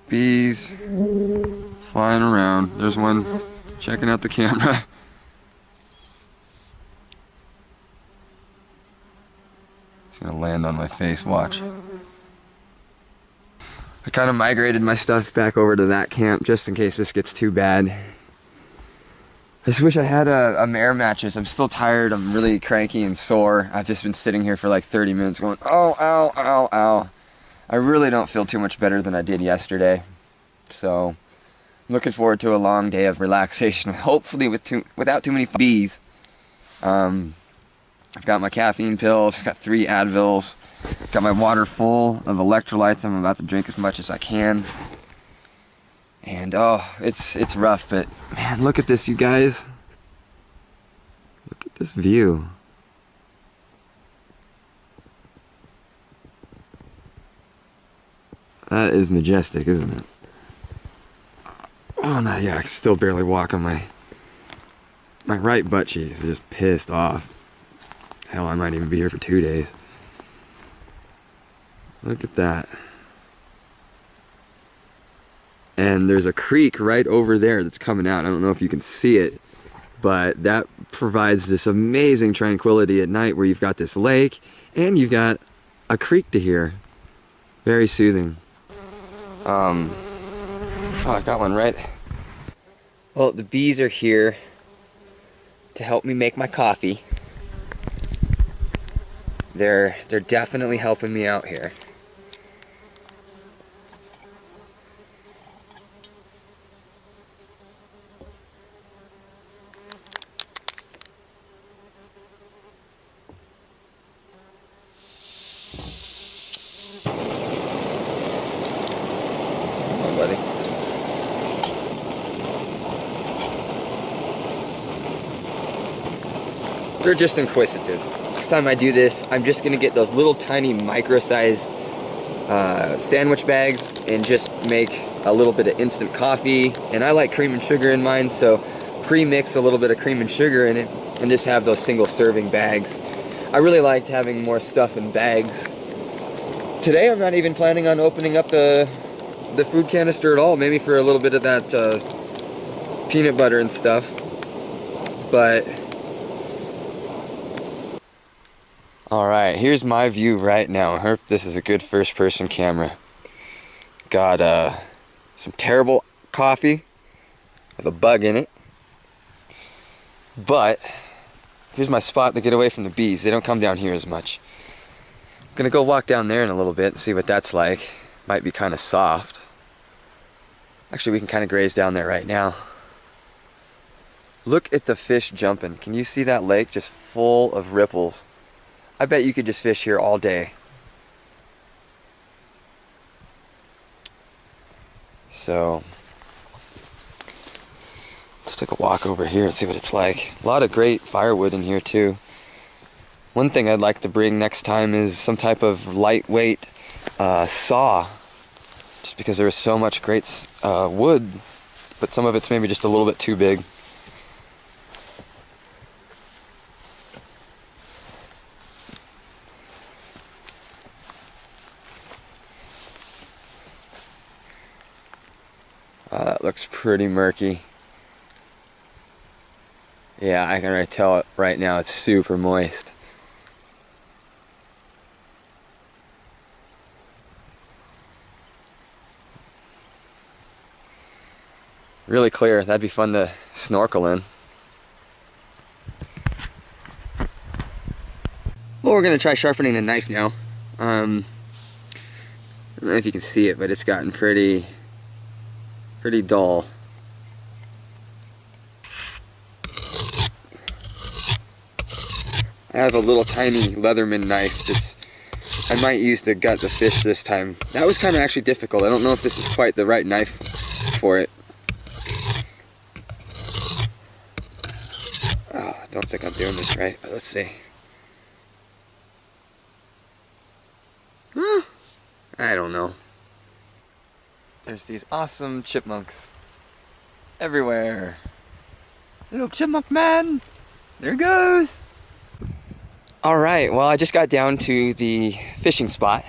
Bees flying around. There's one checking out the camera. It's gonna land on my face, watch. I kind of migrated my stuff back over to that camp just in case this gets too bad. I just wish I had a air mattress. I'm still tired. I'm really cranky and sore. I've just been sitting here for like 30 minutes going, oh, ow, ow, ow. I really don't feel too much better than I did yesterday. So, I'm looking forward to a long day of relaxation, hopefully without too many bees. I've got my caffeine pills, got 3 Advils, got my water full of electrolytes. I'm about to drink as much as I can. And oh, it's rough, but man, look at this, you guys. Look at this view. That is majestic, isn't it? Oh no, yeah, I can still barely walk on my right butt cheek is just pissed off. Hell, I might even be here for 2 days. Look at that. And there's a creek right over there that's coming out. I don't know if you can see it, but that provides this amazing tranquility at night where you've got this lake and you've got a creek to hear. Very soothing. Oh, I got one right. Well, the bees are here to help me make my coffee. They're definitely helping me out here. Buddy. They're just inquisitive. Next time I do this, I'm just gonna get those little tiny micro-sized sandwich bags and just make a little bit of instant coffee. And I like cream and sugar in mine, so pre-mix a little bit of cream and sugar in it and just have those single serving bags. I really liked having more stuff in bags. Today I'm not even planning on opening up the food canister at all, maybe for a little bit of that peanut butter and stuff. But alright, here's my view right now. I hope this is a good first person camera. Got some terrible coffee with a bug in it. But here's my spot to get away from the bees. They don't come down here as much. I'm gonna go walk down there in a little bit and see what that's like. Might be kind of soft. Actually, we can kind of graze down there right now. Look at the fish jumping. Can you see that lake just full of ripples? I bet you could just fish here all day. So, let's take a walk over here and see what it's like. A lot of great firewood in here too. One thing I'd like to bring next time is some type of lightweight saw. Just because there is so much great wood, but some of it's maybe just a little bit too big. That looks pretty murky. Yeah, I can already tell it right now, it's super moist. Really clear. That'd be fun to snorkel in. Well, we're gonna try sharpening the knife now. I don't know if you can see it, but it's gotten pretty dull. I have a little tiny Leatherman knife that's I might use to gut the fish this time. That was kind of actually difficult. I don't know if this is quite the right knife for it. Oh, I don't think I'm doing this right, but let's see. Huh? I don't know. There's these awesome chipmunks everywhere. Little chipmunk man, there goes. Alright, well I just got down to the fishing spot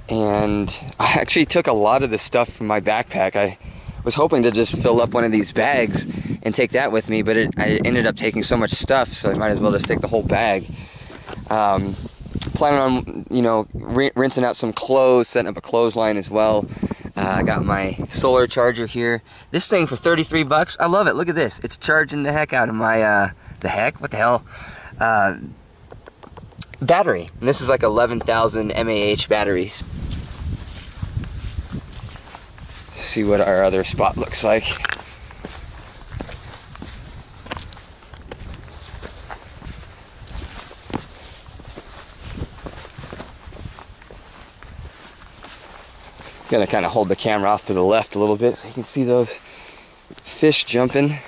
And I actually took a lot of the stuff from my backpack. I was hoping to just fill up one of these bags and take that with me, but I ended up taking so much stuff, so I might as well just take the whole bag. Planning on, you know, rinsing out some clothes, setting up a clothesline as well. I got my solar charger here. This thing for 33 bucks. I love it. Look at this. It's charging the heck out of my, the heck? What the hell? Battery. And this is like 11,000 mAh batteries. See what our other spot looks like. Gonna kind of hold the camera off to the left a little bit so you can see those fish jumping.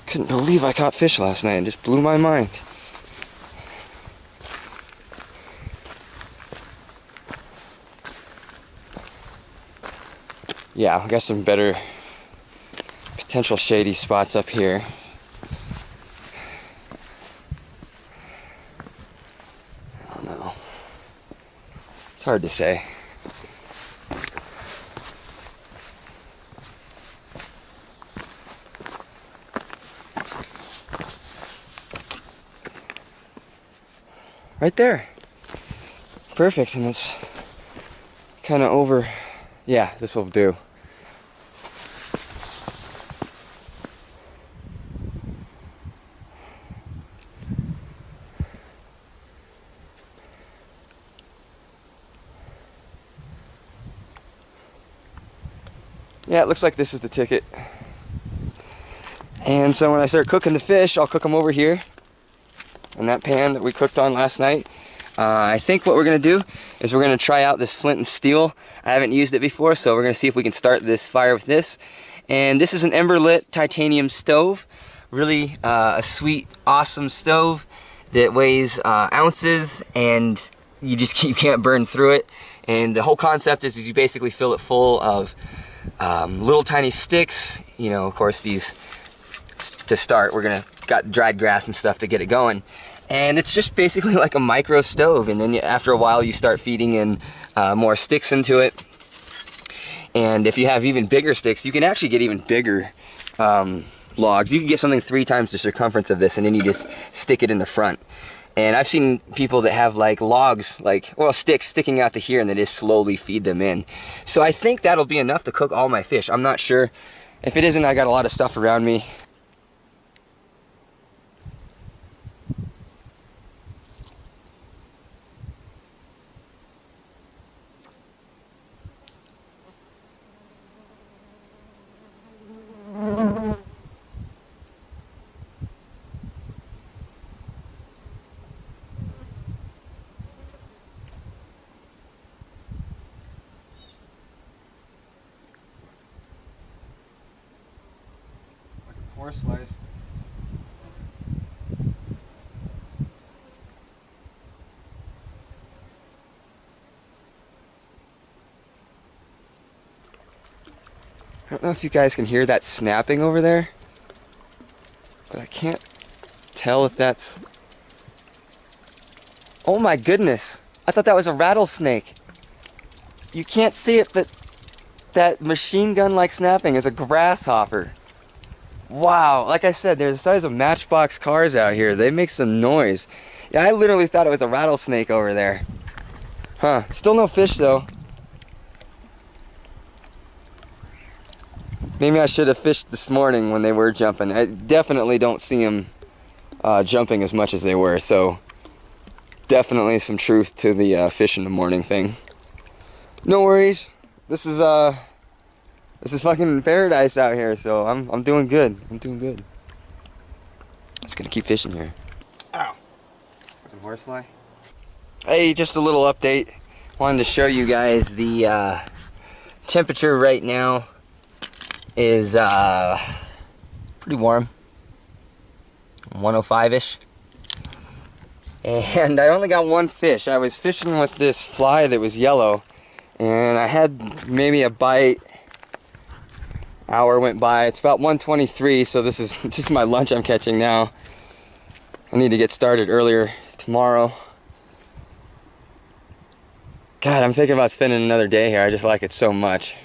Couldn't believe I caught fish last night. It just blew my mind. Yeah, I got some better potential shady spots up here. I don't know. It's hard to say. Right there. Perfect, and it's kind of over. Yeah, this will do. Yeah, it looks like this is the ticket. And so when I start cooking the fish, I'll cook them over here in that pan that we cooked on last night. I think what we're gonna do is we're gonna try out this flint and steel. I haven't used it before, so we're gonna see if we can start this fire with this. And this is an ember lit titanium stove. Really a sweet, awesome stove that weighs ounces, and you can't burn through it. And the whole concept is you basically fill it full of little tiny sticks. You know, of course, these to start, got dried grass and stuff to get it going. And it's just basically like a micro stove, and then after a while you start feeding in more sticks into it. And if you have even bigger sticks, you can actually get even bigger logs. You can get something 3 times the circumference of this, and then you just stick it in the front. And I've seen people that have like logs, sticks sticking out to here, and they just slowly feed them in. So I think that'll be enough to cook all my fish. I'm not sure. If it isn't, I got a lot of stuff around me. Horseflies. I don't know if you guys can hear that snapping over there, but I can't tell if that's... Oh my goodness! I thought that was a rattlesnake. You can't see it, but that machine gun-like snapping is a grasshopper. Wow, like I said, they're the size of matchbox cars out here. They make some noise. Yeah, I literally thought it was a rattlesnake over there. Huh, still no fish though. Maybe I should have fished this morning when they were jumping. I definitely don't see them jumping as much as they were, so definitely some truth to the fish in the morning thing. No worries. This is fucking paradise out here, so I'm doing good. I'm doing good. Just gonna keep fishing here. Ow. Some horsefly. Hey, just a little update. Wanted to show you guys the temperature right now is pretty warm. 105-ish. And I only got one fish. I was fishing with this fly that was yellow, and I had maybe a bite. Hour went by. It's about 1:23, so this is my lunch I'm catching now. I need to get started earlier tomorrow. God, I'm thinking about spending another day here. I just like it so much.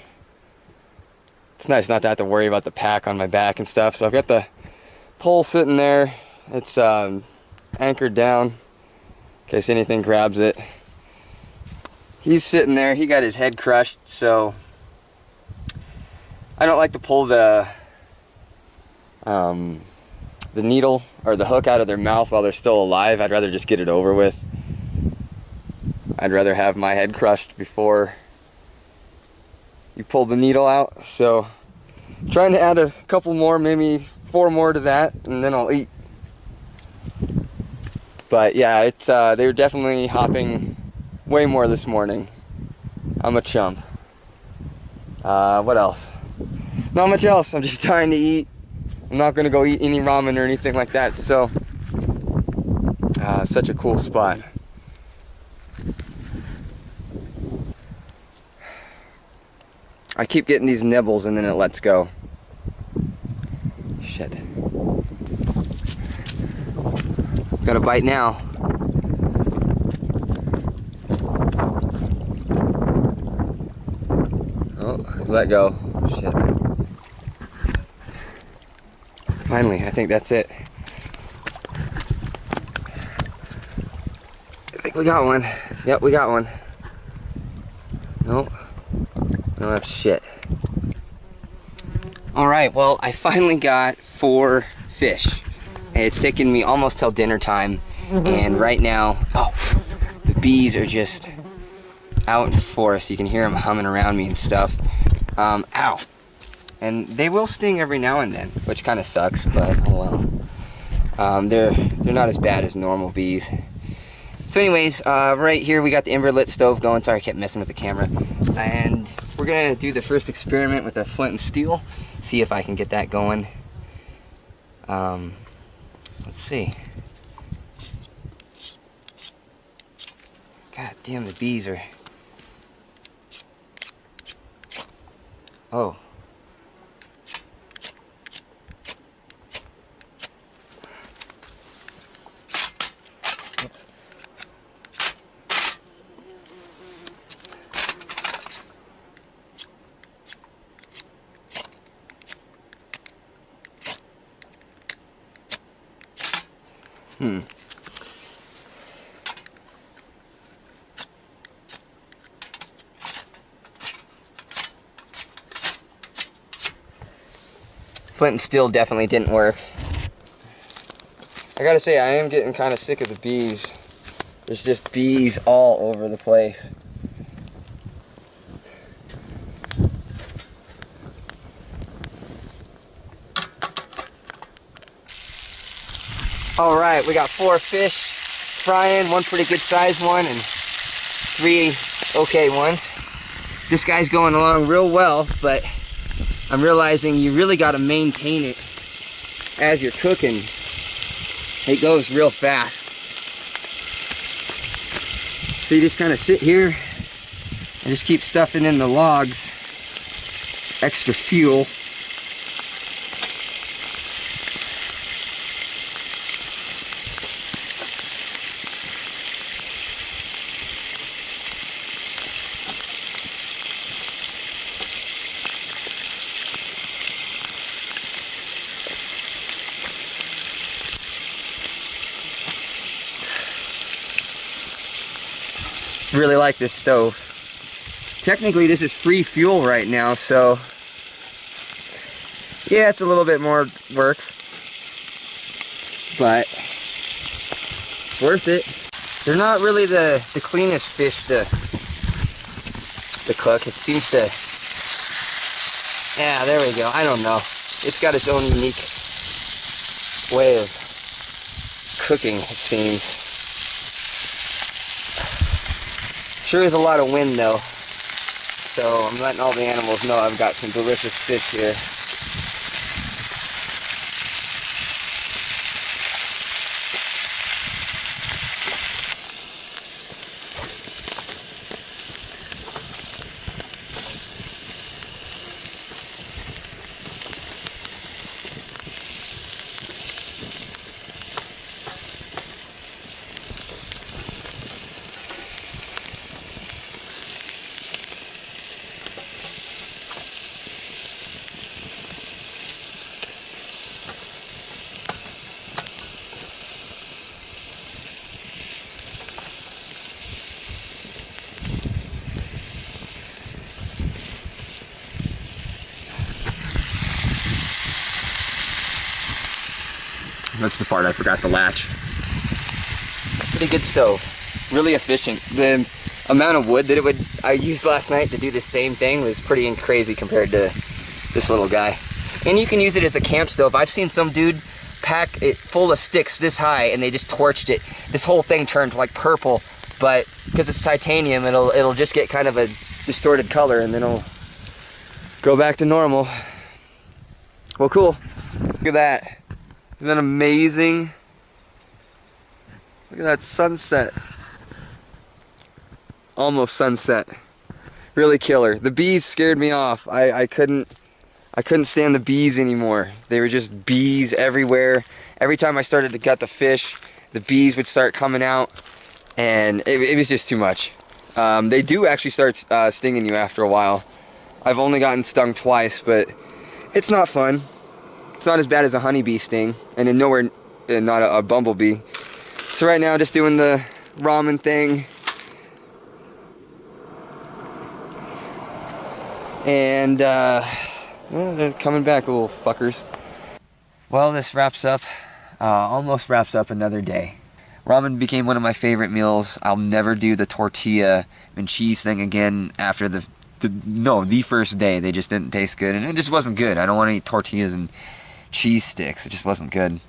It's nice not to have to worry about the pack on my back and stuff. So I've got the pole sitting there. It's anchored down in case anything grabs it. He's sitting there. He got his head crushed, so I don't like to pull the needle or the hook out of their mouth while they're still alive. I'd rather just get it over with. I'd rather have my head crushed before you pull the needle out. So trying to add a couple more, maybe 4 more to that, and then I'll eat. But yeah, it's they were definitely hopping way more this morning. I'm a chump. What else? Not much else. I'm just trying to eat. I'm not gonna go eat any ramen or anything like that. So such a cool spot. I keep getting these nibbles and then it lets go. Shit. Got a bite now. Oh, let go. Shit. Finally, I think that's it. I think we got one. Yep, we got one. Nope. I don't have shit. Alright, well, I finally got 4 fish. It's taken me almost till dinner time. And right now, oh, the bees are just out in force. You can hear them humming around me and stuff. Ow. And they will sting every now and then, which kind of sucks, but oh well. They're not as bad as normal bees. So anyways, right here we got the ember lit stove going. Sorry, I kept messing with the camera. And we're gonna do the first experiment with the flint and steel. See if I can get that going. Let's see. God damn, the bees are... Oh. Oops. Flint and steel definitely didn't work. I gotta say, I am getting kind of sick of the bees. There's just bees all over the place. Alright, we got 4 fish frying, 1 pretty good sized one and 3 okay ones. This guy's going along real well, but I'm realizing you really got to maintain it as you're cooking. It goes real fast. So you just kind of sit here and just keep stuffing in the logs. Extra fuel. Really like this stove. Technically this is free fuel right now, so yeah, it's a little bit more work, but it's worth it. They're not really the cleanest fish to cook. It seems to, yeah, there we go. I don't know. It's got its own unique way of cooking, it seems. Sure is a lot of wind though, so I'm letting all the animals know I've got some delicious fish here. That's the part I forgot to latch. Pretty good stove. Really efficient. The amount of wood that I used last night to do the same thing was pretty crazy compared to this little guy. And you can use it as a camp stove. I've seen some dude pack it full of sticks this high and they just torched it. This whole thing turned like purple, but because it's titanium, it'll just get kind of a distorted color and then it'll go back to normal. Well, cool. Look at that. Isn't that amazing? Look at that sunset. Almost sunset. Really killer. The bees scared me off. I couldn't stand the bees anymore. They were just bees everywhere. Every time I started to gut the fish, the bees would start coming out, and it was just too much. They do actually start stinging you after a while. I've only gotten stung twice, but it's not fun. It's not as bad as a honeybee sting, and then nowhere not a bumblebee. So right now, just doing the ramen thing. And well, they're coming back, little fuckers. Well, this wraps up, almost wraps up another day. Ramen became one of my favorite meals. I'll never do the tortilla and cheese thing again after the first day. They just didn't taste good, and it just wasn't good. I don't want to eat tortillas and cheese sticks. It just wasn't good.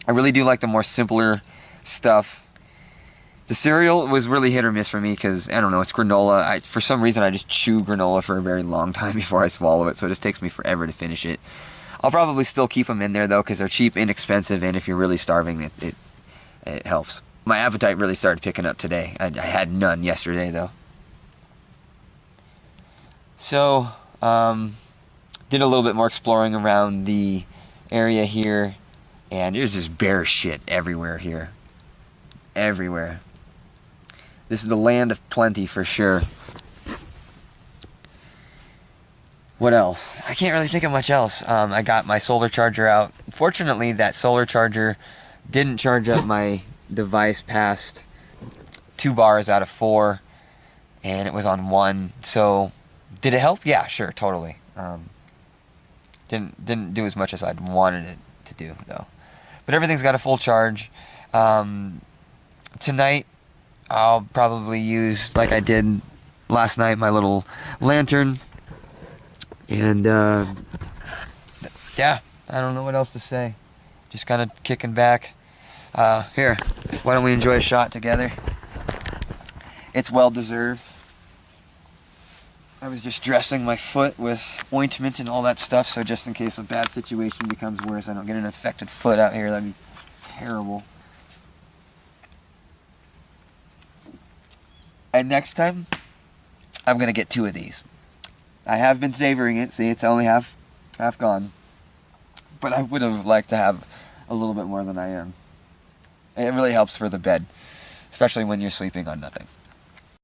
I really do like the more simpler stuff. The cereal was really hit or miss for me because, I don't know, it's granola. For some reason, I just chew granola for a very long time before I swallow it, so it just takes me forever to finish it. I'll probably still keep them in there, though, because they're cheap, inexpensive, and if you're really starving, it helps. My appetite really started picking up today. I had none yesterday, though. So, did a little bit more exploring around the area here, and there's just bear shit everywhere here. Everywhere. This is the land of plenty for sure. What else? I can't really think of much else. I got my solar charger out. Fortunately, that solar charger didn't charge up my device past 2 bars out of 4, and it was on 1. So, did it help? Yeah, sure, totally. Didn't do as much as I'd wanted it to do, though. But everything's got a full charge. Tonight, I'll probably use, like I did last night, my little lantern. And, yeah, I don't know what else to say. Just kind of kicking back. Here, why don't we enjoy a shot together? It's well deserved. I was just dressing my foot with ointment and all that stuff, so just in case a bad situation becomes worse, I don't get an infected foot out here. That'd be terrible. And next time, I'm going to get 2 of these. I have been savoring it. See, it's only half gone. But I would have liked to have a little bit more than I am. It really helps for the bed, especially when you're sleeping on nothing.